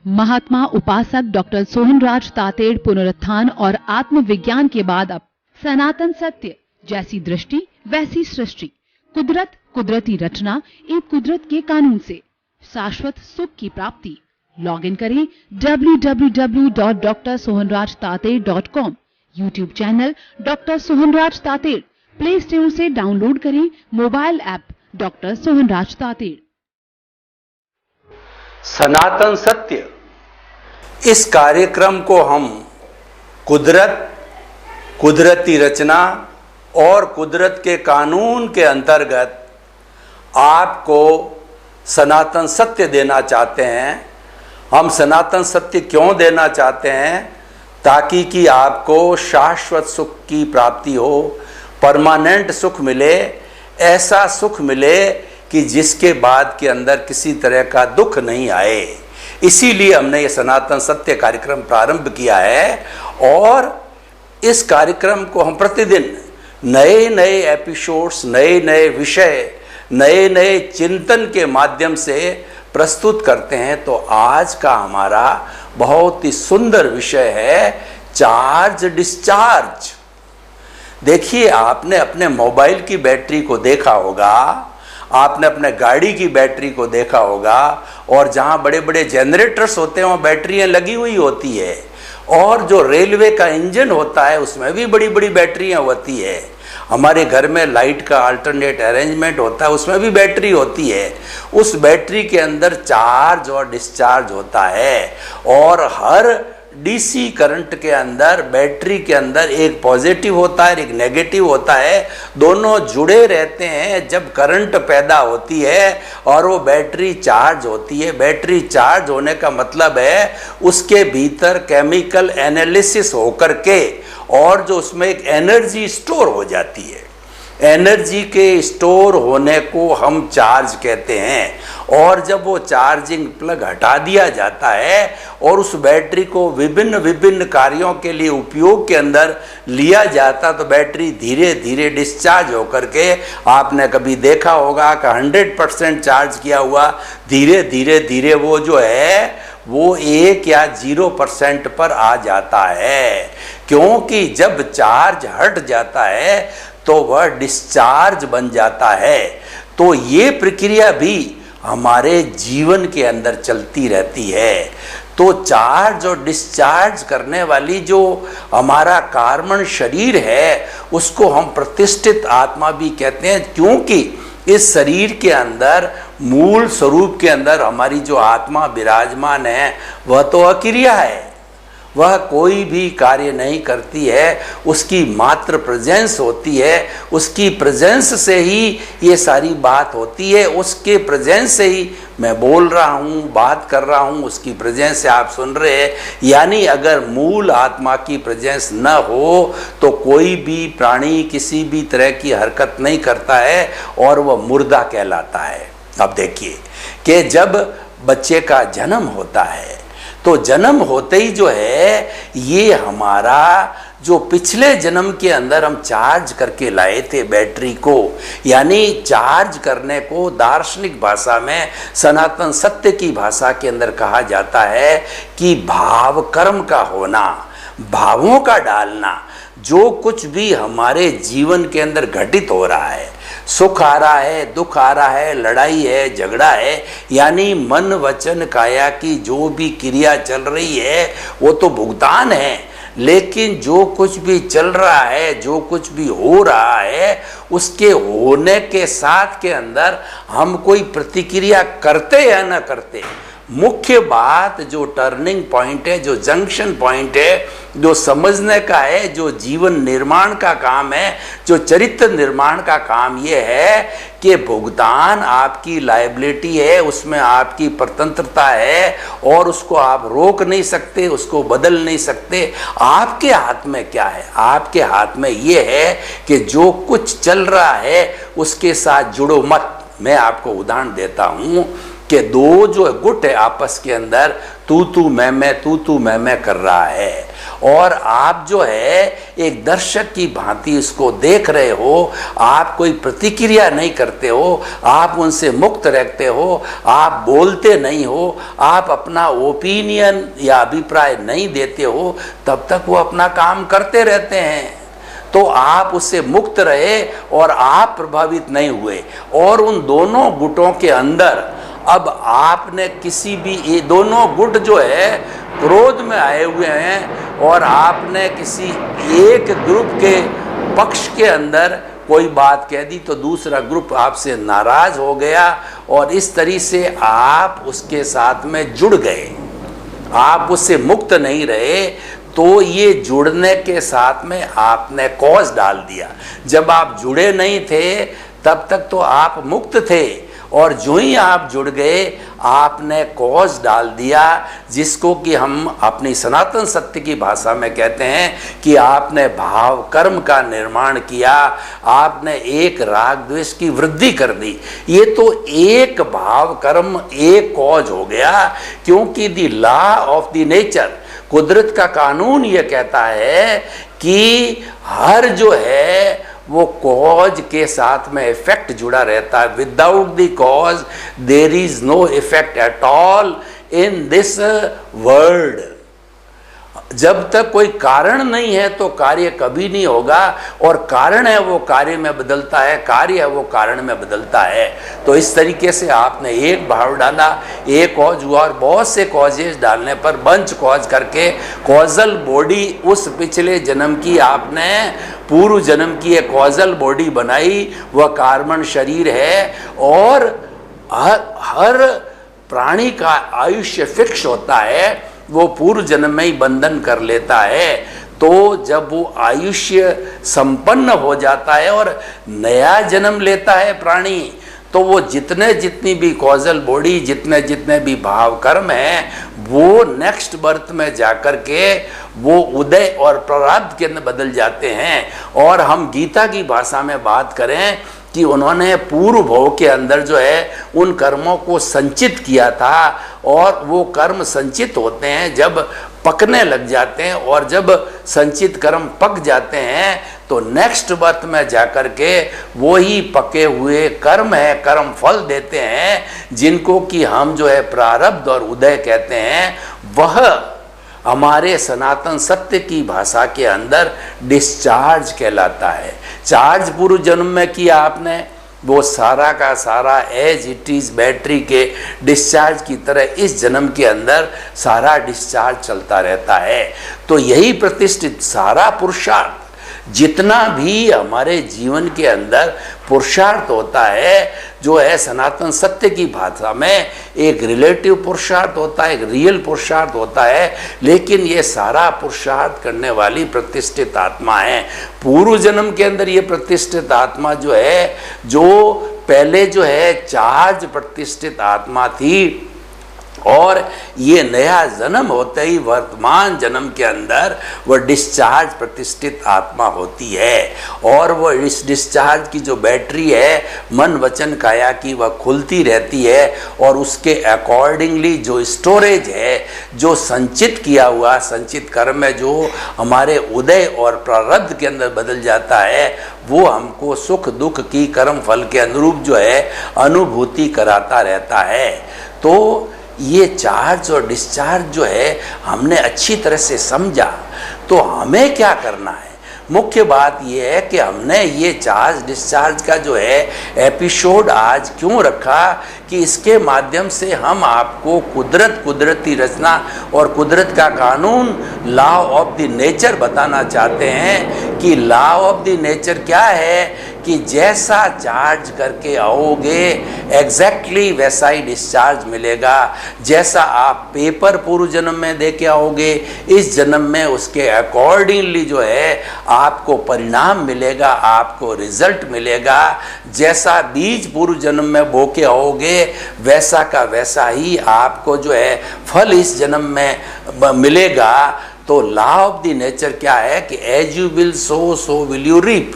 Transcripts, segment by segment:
महात्मा उपासक डॉक्टर सोहनराज तातेड़ पुनरुत्थान और आत्मविज्ञान के बाद अब सनातन सत्य, जैसी दृष्टि वैसी सृष्टि, कुदरत कुदरती रचना, एक कुदरत के कानून से शाश्वत सुख की प्राप्ति। लॉग इन करें www.drsohanrajtated.com, YouTube channel doctor Sohanraj Tated, play store से डाउनलोड करें mobile app doctor Sohanraj Tated. सनातन सत्य, इस कार्यक्रम को हम कुदरत, कुदरती रचना और कुदरत के कानून के अंतर्गत आपको सनातन सत्य देना चाहते हैं। हम सनातन सत्य क्यों देना चाहते हैं? ताकि कि आपको शाश्वत सुख की प्राप्ति हो, परमानेंट सुख मिले, ऐसा सुख मिले कि जिसके बाद के अंदर किसी तरह का दुख नहीं आए। इसीलिए हमने ये सनातन सत्य कार्यक्रम प्रारंभ किया है और इस कार्यक्रम को हम प्रतिदिन नए नए एपिसोड्स, नए नए विषय, नए नए चिंतन के माध्यम से प्रस्तुत करते हैं। तो आज का हमारा बहुत ही सुंदर विषय है चार्ज डिस्चार्ज। देखिए, आपने अपने मोबाइल की बैटरी को देखा होगा, आपने अपने गाड़ी की बैटरी को देखा होगा, और जहाँ बड़े बड़े जनरेटर्स होते हैं वहाँ बैटरियाँ लगी हुई होती है, और जो रेलवे का इंजन होता है उसमें भी बड़ी बड़ी बैटरियाँ होती है। हमारे घर में लाइट का अल्टरनेट अरेंजमेंट होता है, उसमें भी बैटरी होती है। उस बैटरी के अंदर चार्ज और डिस्चार्ज होता है, और हर डीसी करंट के अंदर, बैटरी के अंदर एक पॉजिटिव होता है, एक नेगेटिव होता है। दोनों जुड़े रहते हैं जब करंट पैदा होती है और वो बैटरी चार्ज होती है। बैटरी चार्ज होने का मतलब है उसके भीतर केमिकल एनालिसिस होकर के और जो उसमें एक एनर्जी स्टोर हो जाती है। एनर्जी के स्टोर होने को हम चार्ज कहते हैं। और जब वो चार्जिंग प्लग हटा दिया जाता है और उस बैटरी को विभिन्न विभिन्न कार्यों के लिए उपयोग के अंदर लिया जाता, तो बैटरी धीरे धीरे डिस्चार्ज होकर के, आपने कभी देखा होगा कि 100% चार्ज किया हुआ धीरे धीरे धीरे वो जो है वो 1 या 0% पर आ जाता है। क्योंकि जब चार्ज हट जाता है तो वह डिस्चार्ज बन जाता है। तो ये प्रक्रिया भी हमारे जीवन के अंदर चलती रहती है। तो चार्ज और डिस्चार्ज करने वाली जो हमारा कार्बन शरीर है उसको हम प्रतिष्ठित आत्मा भी कहते हैं, क्योंकि इस शरीर के अंदर, मूल स्वरूप के अंदर हमारी जो आत्मा विराजमान है वह तो अक्रिया है, वह कोई भी कार्य नहीं करती है। उसकी मात्र प्रेजेंस होती है, उसकी प्रेजेंस से ही ये सारी बात होती है। उसके प्रेजेंस से ही मैं बोल रहा हूँ, बात कर रहा हूँ, उसकी प्रेजेंस से आप सुन रहे हैं। यानी अगर मूल आत्मा की प्रेजेंस न हो तो कोई भी प्राणी किसी भी तरह की हरकत नहीं करता है और वह मुर्दा कहलाता है। अब देखिए कि जब बच्चे का जन्म होता है तो जन्म होते ही जो है ये हमारा जो पिछले जन्म के अंदर हम चार्ज करके लाए थे बैटरी को, यानी चार्ज करने को दार्शनिक भाषा में, सनातन सत्य की भाषा के अंदर कहा जाता है कि भाव कर्म का होना, भावों का डालना। जो कुछ भी हमारे जीवन के अंदर घटित हो रहा है, सुख आ रहा है, दुख आ रहा है, लड़ाई है, झगड़ा है, यानी मन वचन काया की जो भी क्रिया चल रही है वो तो भुगतान है। लेकिन जो कुछ भी चल रहा है, जो कुछ भी हो रहा है, उसके होने के साथ के अंदर हम कोई प्रतिक्रिया करते या न करते, मुख्य बात जो टर्निंग पॉइंट है, जो जंक्शन पॉइंट है, जो समझने का है, जो जीवन निर्माण का काम है, जो चरित्र निर्माण का काम ये है कि भुगतान आपकी लायबिलिटी है, उसमें आपकी स्वतंत्रता है और उसको आप रोक नहीं सकते, उसको बदल नहीं सकते। आपके हाथ में क्या है? आपके हाथ में ये है कि जो कुछ चल रहा है उसके साथ जुड़ो मत। मैं आपको उदाहरण देता हूँ कि दो जो गुट है आपस के अंदर तू मैं कर रहा है, और आप जो है एक दर्शक की भांति इसको देख रहे हो, आप कोई प्रतिक्रिया नहीं करते हो, आप उनसे मुक्त रहते हो, आप बोलते नहीं हो, आप अपना ओपिनियन या अभिप्राय नहीं देते हो, तब तक वो अपना काम करते रहते हैं। तो आप उससे मुक्त रहे और आप प्रभावित नहीं हुए। और उन दोनों गुटों के अंदर अब आपने किसी भी, ये दोनों गुट जो है क्रोध में आए हुए हैं, और आपने किसी एक ग्रुप के पक्ष के अंदर कोई बात कह दी तो दूसरा ग्रुप आपसे नाराज हो गया, और इस तरीके से आप उसके साथ में जुड़ गए, आप उससे मुक्त नहीं रहे। तो ये जुड़ने के साथ में आपने कॉज डाल दिया। जब आप जुड़े नहीं थे तब तक तो आप मुक्त थे, और जो ही आप जुड़ गए आपने कॉज डाल दिया, जिसको कि हम अपनी सनातन सत्य की भाषा में कहते हैं कि आपने भाव कर्म का निर्माण किया, आपने एक राग द्वेष की वृद्धि कर दी। ये तो एक भाव कर्म एक कॉज हो गया, क्योंकि the law of the nature, कुदरत का कानून ये कहता है कि हर जो है वो कॉज के साथ में इफेक्ट जुड़ा रहता है। Without the cause there is no effect at all in this world. जब तक कोई कारण नहीं है तो कार्य कभी नहीं होगा, और कारण है वो कार्य में बदलता है, कार्य है वो कारण में बदलता है। तो इस तरीके से आपने एक भाव डाला, एक कॉज हुआ, और बहुत से कॉजेज डालने पर बंच कॉज करके कॉजल बॉडी उस पिछले जन्म की आपने पूर्व जन्म की एक कॉजल बॉडी बनाई, वह कार्बन शरीर है। और हर प्राणी का आयुष्य फिक्स होता है, वो पूर्व जन्म में ही बंधन कर लेता है। तो जब वो आयुष्य संपन्न हो जाता है और नया जन्म लेता है प्राणी, तो वो जितनी भी कॉजल बॉडी, जितने भी भाव कर्म हैं, वो नेक्स्ट बर्थ में जाकर के वो उदय और प्रारब्ध के अंदर बदल जाते हैं। और हम गीता की भाषा में बात करें कि उन्होंने पूर्व भव के अंदर जो है उन कर्मों को संचित किया था, और वो कर्म संचित होते हैं जब पकने लग जाते हैं, और जब संचित कर्म पक जाते हैं तो नेक्स्ट बर्थ में जाकर के वो ही पके हुए कर्म है, कर्म फल देते हैं, जिनको कि हम जो है प्रारब्ध और उदय कहते हैं। वह हमारे सनातन सत्य की भाषा के अंदर डिस्चार्ज कहलाता है। चार्ज पूर्व जन्म में किया आपने, वो सारा का सारा एज इट इज बैटरी के डिस्चार्ज की तरह इस जन्म के अंदर सारा डिस्चार्ज चलता रहता है। तो यही प्रतिष्ठित सारा पुरुषार्थ, जितना भी हमारे जीवन के अंदर पुरुषार्थ होता है, जो है सनातन सत्य की भाषा में एक रिलेटिव पुरुषार्थ होता है, एक रियल पुरुषार्थ होता है, लेकिन ये सारा पुरुषार्थ करने वाली प्रतिष्ठित आत्मा है। पूर्व जन्म के अंदर ये प्रतिष्ठित आत्मा जो है, जो पहले जो है चार्ज प्रतिष्ठित आत्मा थी, और ये नया जन्म होते ही वर्तमान जन्म के अंदर वह डिस्चार्ज प्रतिष्ठित आत्मा होती है। और वह इस डिस्चार्ज की जो बैटरी है मन वचन काया की, वह खुलती रहती है, और उसके अकॉर्डिंगली जो स्टोरेज है, जो संचित किया हुआ संचित कर्म में जो हमारे उदय और प्रारब्ध के अंदर बदल जाता है, वो हमको सुख दुख की कर्म फल के अनुरूप जो है अनुभूति कराता रहता है। तो ये चार्ज और डिस्चार्ज जो है हमने अच्छी तरह से समझा। तो हमें क्या करना है? मुख्य बात ये है कि हमने ये चार्ज डिस्चार्ज का जो है एपिसोड आज क्यों रखा, कि इसके माध्यम से हम आपको कुदरती रचना और कुदरत का कानून, लॉ ऑफ द नेचर बताना चाहते हैं। कि लॉ ऑफ द नेचर क्या है, कि जैसा चार्ज करके आओगे एग्जैक्टली वैसा ही डिस्चार्ज मिलेगा। जैसा आप पेपर पूर्व जन्म में दे के आओगे, इस जन्म में उसके अकॉर्डिंगली जो है आपको परिणाम मिलेगा, आपको रिजल्ट मिलेगा। जैसा बीज पूर्व जन्म में बो के आओगे, वैसा का वैसा ही आपको जो है फल इस जन्म में मिलेगा। तो लॉ ऑफ द नेचर क्या है कि as you will so will you reap,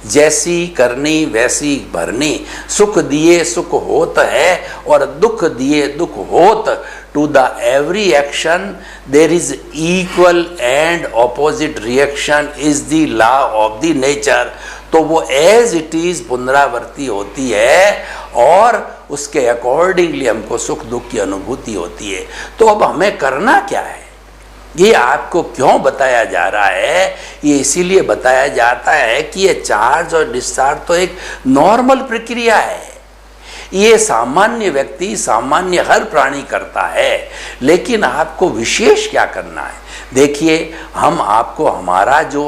जैसी करनी वैसी भरनी, सुख दिए सुख होत है और दुख दिए दुख होत। To the every action there is equal and opposite reaction is the law of the nature. तो वो एज इट इज पुनरावृत्ति होती है और उसके अकॉर्डिंगली हमको सुख दुख की अनुभूति होती है। तो अब हमें करना क्या है, ये आपको क्यों बताया जा रहा है? ये इसीलिए बताया जाता है कि ये चार्ज और डिस्चार्ज तो एक नॉर्मल प्रक्रिया है, ये सामान्य व्यक्ति सामान्य हर प्राणी करता है, लेकिन आपको विशेष क्या करना है? देखिए, हम आपको हमारा जो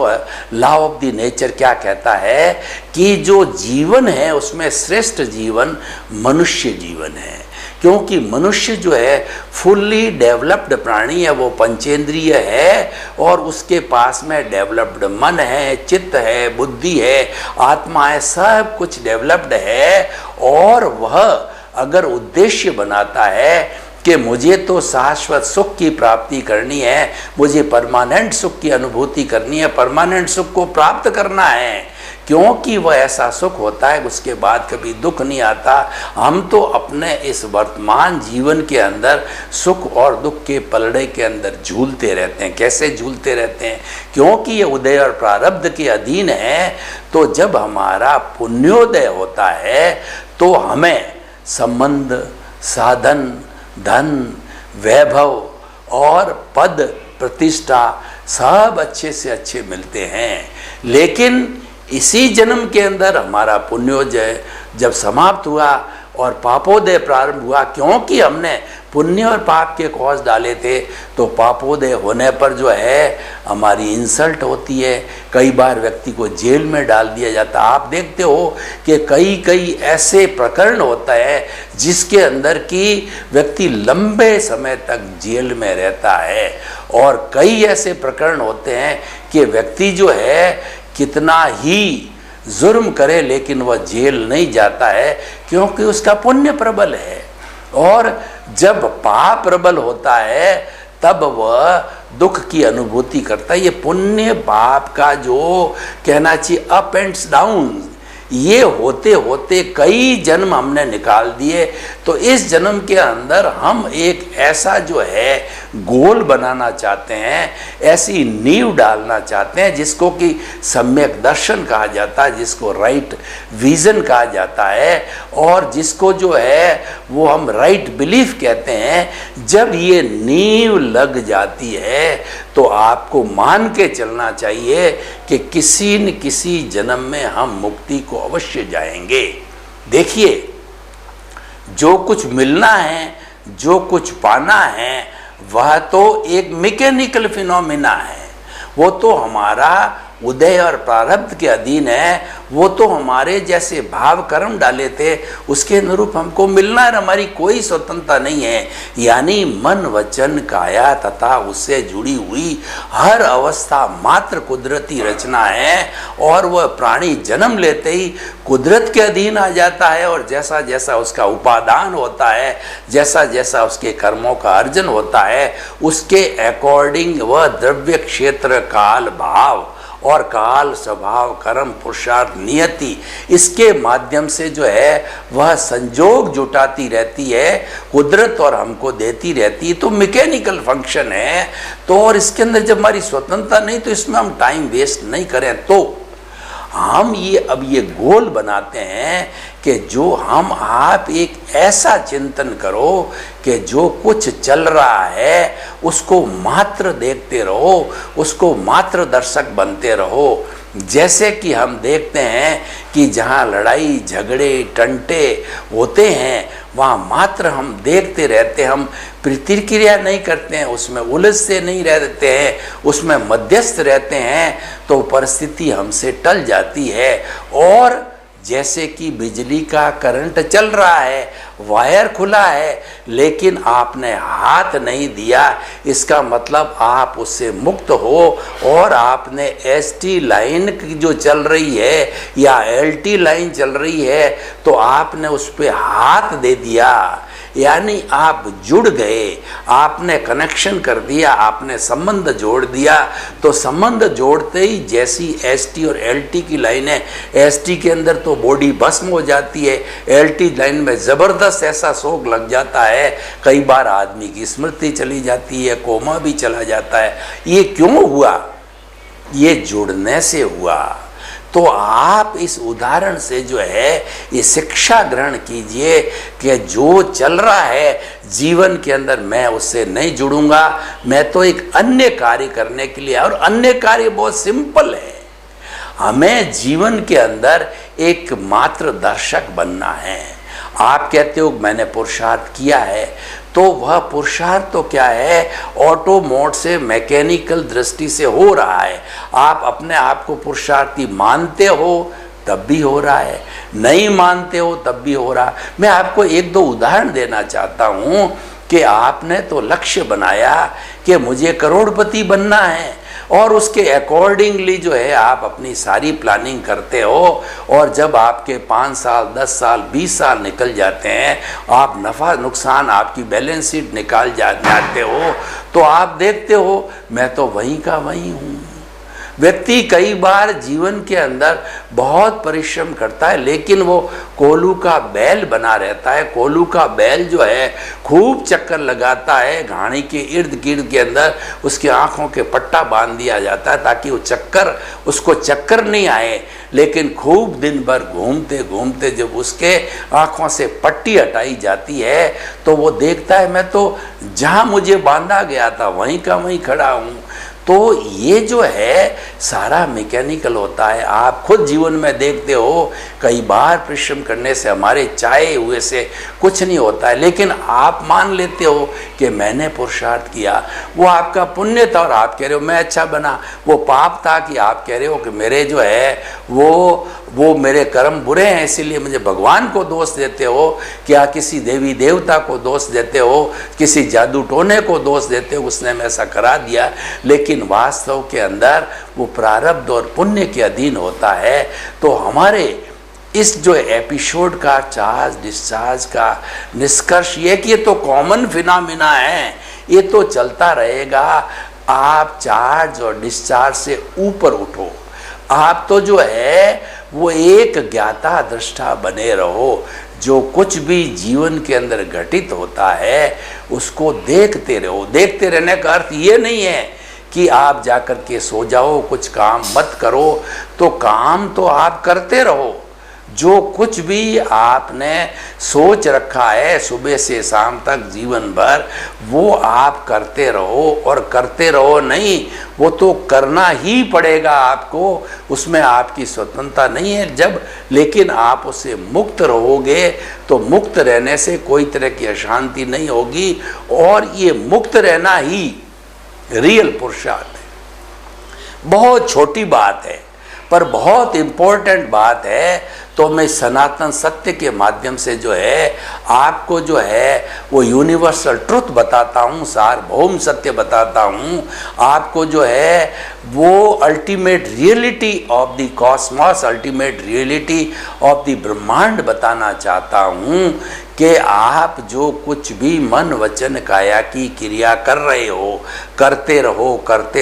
लॉ ऑफ द नेचर क्या कहता है कि जो जीवन है उसमें श्रेष्ठ जीवन मनुष्य जीवन है, क्योंकि मनुष्य जो है फुल्ली डेवलप्ड प्राणी है, वो पंचेंद्रिय है और उसके पास में डेवलप्ड मन है, चित्त है, बुद्धि है, आत्मा है, सब कुछ डेवलप्ड है। और वह अगर उद्देश्य बनाता है कि मुझे तो शाश्वत सुख की प्राप्ति करनी है, मुझे परमानेंट सुख की अनुभूति करनी है, परमानेंट सुख को प्राप्त करना है, क्योंकि वह ऐसा सुख होता है उसके बाद कभी दुख नहीं आता। हम तो अपने इस वर्तमान जीवन के अंदर सुख और दुख के पलड़े के अंदर झूलते रहते हैं। कैसे झूलते रहते हैं? क्योंकि ये उदय और प्रारब्ध के अधीन है। तो जब हमारा पुण्योदय होता है तो हमें संबंध, साधन, धन, वैभव और पद प्रतिष्ठा सब अच्छे से अच्छे मिलते हैं। लेकिन इसी जन्म के अंदर हमारा पुण्योदय जब समाप्त हुआ और पापोदय प्रारंभ हुआ, क्योंकि हमने पुण्य और पाप के कॉज डाले थे, तो पापोदय होने पर जो है हमारी इंसल्ट होती है, कई बार व्यक्ति को जेल में डाल दिया जाता है। आप देखते हो कि कई ऐसे प्रकरण होता है जिसके अंदर कि व्यक्ति लंबे समय तक जेल में रहता है, और कई ऐसे प्रकरण होते हैं कि व्यक्ति जो है कितना ही जुर्म करे लेकिन वह जेल नहीं जाता है, क्योंकि उसका पुण्य प्रबल है। और जब पाप प्रबल होता है तब वह दुख की अनुभूति करता है। ये पुण्य पाप का जो कहना चाहिए अप एंड डाउन, ये होते होते कई जन्म हमने निकाल दिए। तो इस जन्म के अंदर हम एक ऐसा जो है गोल बनाना चाहते हैं, ऐसी नींव डालना चाहते हैं जिसको कि सम्यक दर्शन कहा जाता है, जिसको राइट विजन कहा जाता है, और जिसको जो है वो हम राइट बिलीफ कहते हैं। जब ये नींव लग जाती है तो आपको मान के चलना चाहिए कि किसी न किसी जन्म में हम मुक्ति को अवश्य जाएंगे। देखिए, जो कुछ मिलना है, जो कुछ पाना है, वह तो एक मैकेनिकल फिनोमिना है, वो तो हमारा उदय और प्रारब्ध के अधीन है। वो तो हमारे जैसे भाव कर्म डाले थे उसके अनुरूप हमको मिलना है, हमारी कोई स्वतंत्रता नहीं है। यानी मन वचन काया तथा उससे जुड़ी हुई हर अवस्था मात्र कुदरती रचना है, और वह प्राणी जन्म लेते ही कुदरत के अधीन आ जाता है, और जैसा जैसा उसका उपादान होता है, जैसा जैसा उसके कर्मों का अर्जन होता है, उसके अकॉर्डिंग वह द्रव्य क्षेत्र काल भाव और काल स्वभाव कर्म पुरुषार्थ नियति इसके माध्यम से जो है वह संजोग जुटाती रहती है, कुदरत और हमको देती रहती है। तो मैकेनिकल फंक्शन है। तो और इसके अंदर जब हमारी स्वतंत्रता नहीं, तो इसमें हम टाइम वेस्ट नहीं करें। तो हम अब ये गोल बनाते हैं कि जो हम आप एक ऐसा चिंतन करो कि जो कुछ चल रहा है उसको मात्र देखते रहो, उसको मात्र दर्शक बनते रहो। जैसे कि हम देखते हैं कि जहाँ लड़ाई झगड़े टंटे होते हैं वहाँ मात्र हम देखते रहते हैं, हम प्रतिक्रिया नहीं करते हैं, उसमें उलझते नहीं रहते हैं, उसमें मध्यस्थ रहते हैं, तो परिस्थिति हमसे टल जाती है। और जैसे कि बिजली का करंट चल रहा है, वायर खुला है, लेकिन आपने हाथ नहीं दिया, इसका मतलब आप उससे मुक्त हो। और आपने एसटी लाइन जो चल रही है या एलटी लाइन चल रही है तो आपने उस पर हाथ दे दिया, यानी आप जुड़ गए, आपने कनेक्शन कर दिया, आपने संबंध जोड़ दिया। तो संबंध जोड़ते ही जैसी ST और LT की लाइन है, ST के अंदर तो बॉडी भस्म हो जाती है, LT लाइन में ज़बरदस्त ऐसा शौक लग जाता है, कई बार आदमी की स्मृति चली जाती है, कोमा भी चला जाता है। ये क्यों हुआ? ये जुड़ने से हुआ। तो आप इस उदाहरण से जो है ये शिक्षा ग्रहण कीजिए कि जो चल रहा है जीवन के अंदर मैं उससे नहीं जुड़ूंगा, मैं तो एक अन्य कार्य करने के लिए, और अन्य कार्य बहुत सिंपल है, हमें जीवन के अंदर एक मात्र दर्शक बनना है। आप कहते हो मैंने पुरुषार्थ किया है, तो वह पुरुषार्थ तो क्या है, ऑटो मोड से मैकेनिकल दृष्टि से हो रहा है। आप अपने आप को पुरुषार्थी मानते हो तब भी हो रहा है, नहीं मानते हो तब भी हो रहा है। मैं आपको एक दो उदाहरण देना चाहता हूँ कि आपने तो लक्ष्य बनाया कि मुझे करोड़पति बनना है, और उसके अकॉर्डिंगली जो है आप अपनी सारी प्लानिंग करते हो, और जब आपके 5 साल 10 साल 20 साल निकल जाते हैं, आप नफ़ा नुकसान आपकी बैलेंस शीट निकाल जाते हो, तो आप देखते हो मैं तो वहीं का वहीं हूँ। व्यक्ति कई बार जीवन के अंदर बहुत परिश्रम करता है, लेकिन वो कोलू का बैल बना रहता है। कोलू का बैल जो है खूब चक्कर लगाता है, घाणी के इर्द गिर्द के अंदर उसकी आंखों के पट्टा बांध दिया जाता है ताकि वो उसको चक्कर नहीं आए, लेकिन खूब दिन भर घूमते घूमते जब उसके आंखों से पट्टी हटाई जाती है तो वो देखता है मैं तो जहाँ मुझे बांधा गया था वहीं का वहीं खड़ा हूँ। तो ये जो है सारा मैकेनिकल होता है। आप खुद जीवन में देखते हो कई बार परिश्रम करने से हमारे चाहे हुए से कुछ नहीं होता है, लेकिन आप मान लेते हो कि मैंने पुरुषार्थ किया, वो आपका पुण्य था और आप कह रहे हो मैं अच्छा बना। वो पाप था कि आप कह रहे हो कि मेरे जो है वो मेरे कर्म बुरे हैं इसीलिए मुझे भगवान को दोष देते हो, क्या किसी देवी देवता को दोष देते हो, किसी जादू टोने को दोष देते हो, उसने मैं ऐसा करा दिया। लेकिन वास्तव के अंदर वो प्रारब्ध और पुण्य के अधीन होता है। तो हमारे इस जो एपिसोड का चार्ज डिस्चार्ज का निष्कर्ष ये कि ये तो कॉमन फिनोमिना है, ये तो चलता रहेगा। आप चार्ज और डिस्चार्ज से ऊपर उठो, आप तो जो है वो एक ज्ञाता दृष्टा बने रहो। जो कुछ भी जीवन के अंदर घटित होता है उसको देखते रहो। देखते रहने का अर्थ ये नहीं है कि आप जाकर के सो जाओ, कुछ काम मत करो। तो काम तो आप करते रहो, जो कुछ भी आपने सोच रखा है सुबह से शाम तक जीवन भर वो आप करते रहो। और करते रहो नहीं, वो तो करना ही पड़ेगा आपको, उसमें आपकी स्वतंत्रता नहीं है जब, लेकिन आप उससे मुक्त रहोगे तो मुक्त रहने से कोई तरह की अशांति नहीं होगी। और ये मुक्त रहना ही रियल पुरुषार्थ है। बहुत छोटी बात है पर बहुत इम्पोर्टेंट बात है। तो मैं सनातन सत्य के माध्यम से जो है आपको जो है वो यूनिवर्सल ट्रुथ बताता हूँ, सार्वभौम सत्य बताता हूँ आपको, जो है वो ultimate reality of the Cosmos, ultimate reality of the ब्रह्मांड बताना चाहता हूँ कि आप जो कुछ भी मन वचन काया की क्रिया कर रहे हो करते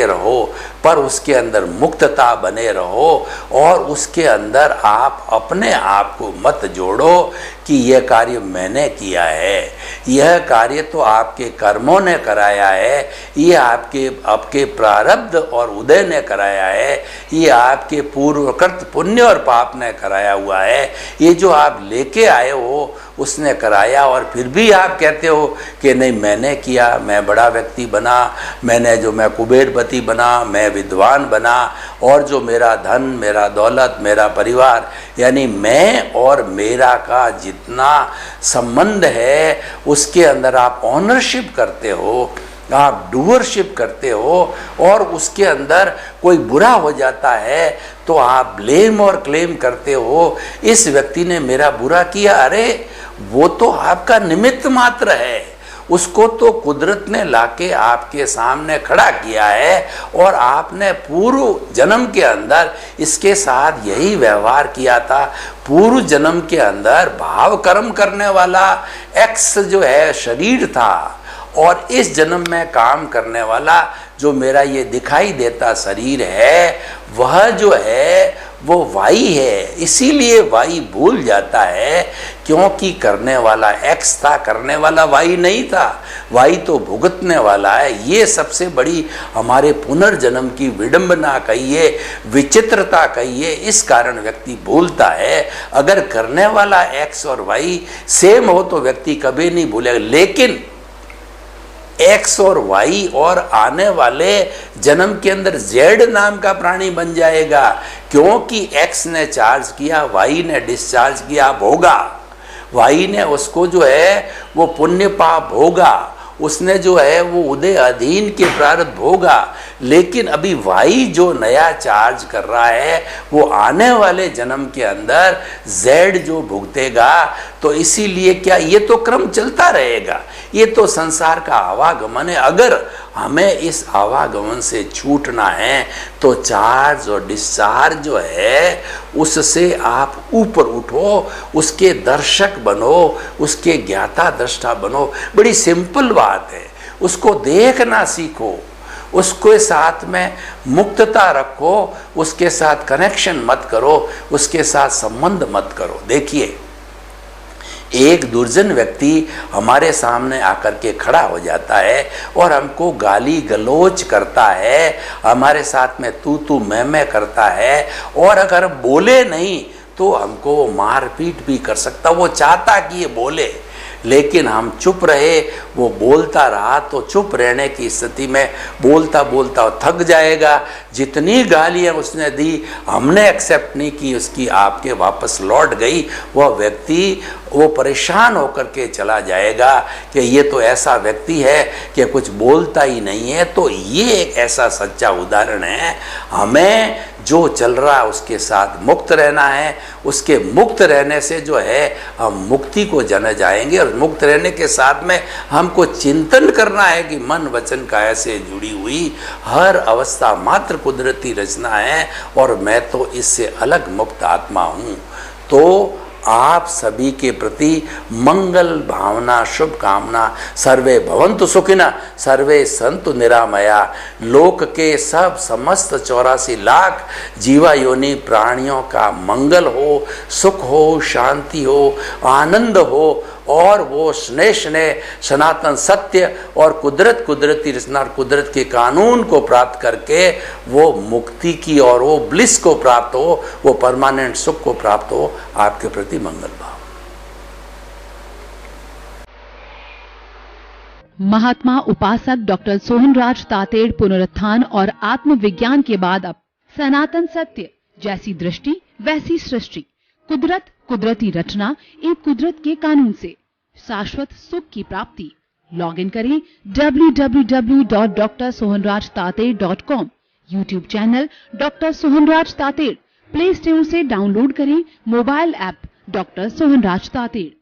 रहो, पर उसके अंदर मुक्तता बने रहो। और उसके अंदर आप अपने आप को मत जोड़ो कि यह कार्य मैंने किया है, यह कार्य तो आपके कर्मों ने कराया है, ये आपके प्रारब्ध और उदय ने कराया है, ये आपके पूर्वकृत पुण्य और पाप ने कराया हुआ है, ये जो आप लेके आए हो उसने कराया। और फिर भी आप कहते हो कि नहीं मैंने किया, मैं बड़ा व्यक्ति बना, मैं कुबेरपति बना, मैं विद्वान बना, और जो मेरा धन मेरा दौलत मेरा परिवार यानी मैं और मेरा का जितना संबंध है उसके अंदर आप ऑनरशिप करते हो, आप डूअरशिप करते हो। और उसके अंदर कोई बुरा हो जाता है तो आप ब्लेम और क्लेम करते हो, इस व्यक्ति ने मेरा बुरा किया। अरे वो तो आपका निमित्त मात्र है, उसको तो कुदरत ने लाके आपके सामने खड़ा किया है और आपने पूर्व जन्म के अंदर इसके साथ यही व्यवहार किया था। पूर्व जन्म के अंदर भाव कर्म करने वाला एक्स जो है शरीर था और इस जन्म में काम करने वाला जो मेरा ये दिखाई देता शरीर है वह जो है वो वाई है। इसीलिए वाई भूल जाता है क्योंकि करने वाला एक्स था, करने वाला वाई नहीं था। वाई तो भुगतने वाला है। ये सबसे बड़ी हमारे पुनर्जन्म की विडंबना कहिए, विचित्रता कहिए। इस कारण व्यक्ति भूलता है। अगर करने वाला एक्स और वाई सेम हो तो व्यक्ति कभी नहीं भूलेगा, लेकिन एक्स और वाई और आने वाले जन्म के अंदर जेड नाम का प्राणी बन जाएगा, क्योंकि एक्स ने चार्ज किया, वाई ने डिस्चार्ज किया, भोगा। वाई ने उसको जो है वो पुण्य पाप भोगा, उसने जो है वो उदय अधीन के प्रारब्ध भोगा। लेकिन अभी वाई जो नया चार्ज कर रहा है वो आने वाले जन्म के अंदर जेड जो भुगतेगा। तो इसीलिए क्या ये तो क्रम चलता रहेगा, ये तो संसार का आवागमन है। अगर हमें इस आवागमन से छूटना है तो चार्ज और डिस्चार्ज जो है उससे आप ऊपर उठो, उसके दर्शक बनो, उसके ज्ञाता दृष्टा बनो। बड़ी सिंपल बात है, उसको देखना सीखो, उसके साथ में मुक्तता रखो, उसके साथ कनेक्शन मत करो, उसके साथ संबंध मत करो। देखिए, एक दुर्जन व्यक्ति हमारे सामने आकर के खड़ा हो जाता है और हमको गाली गलोच करता है, हमारे साथ में तू मैं करता है, और अगर बोले नहीं तो हमको वो मारपीट भी कर सकता। वो चाहता कि ये बोले, लेकिन हम चुप रहे, वो बोलता रहा तो चुप रहने की स्थिति में बोलता बोलता थक जाएगा। जितनी गालियां उसने दी हमने एक्सेप्ट नहीं की, उसकी आपके वापस लौट गई। वह व्यक्ति वो परेशान होकर के चला जाएगा कि ये तो ऐसा व्यक्ति है कि कुछ बोलता ही नहीं है। तो ये एक ऐसा सच्चा उदाहरण है। हमें जो चल रहा है उसके साथ मुक्त रहना है, उसके मुक्त रहने से जो है हम मुक्ति को जाने जाएंगे। और मुक्त रहने के साथ में हमको चिंतन करना है कि मन वचन काया से जुड़ी हुई हर अवस्था मात्र कुदरती रचना है और मैं तो इससे अलग मुक्त आत्मा हूँ। तो आप सभी के प्रति मंगल भावना, शुभ कामना। सर्वे भवन्तु सुखिनः, सर्वे सन्तु निरामया। लोक के सब समस्त 84 लाख जीवा योनि प्राणियों का मंगल हो, सुख हो, शांति हो, आनंद हो, और वो स्नेह सनातन सत्य और कुदरती रचना, कुदरत के कानून को प्राप्त करके वो मुक्ति की और वो ब्लिस को प्राप्त हो, वो परमानेंट सुख को प्राप्त हो। आपके प्रति मंगल भाव। महात्मा उपासक डॉक्टर सोहनराज तातेड़ पुनरुत्थान और आत्मविज्ञान के बाद अब सनातन सत्य, जैसी दृष्टि वैसी सृष्टि, कुदरत, कुदरती रचना, एक कुदरत के कानून से शाश्वत सुख की प्राप्ति। लॉग इन करें www.drsohanrajtated.com। YouTube channel doctor Sohanraj Tated. Play store से डाउनलोड करें mobile app doctor Sohanraj Tated.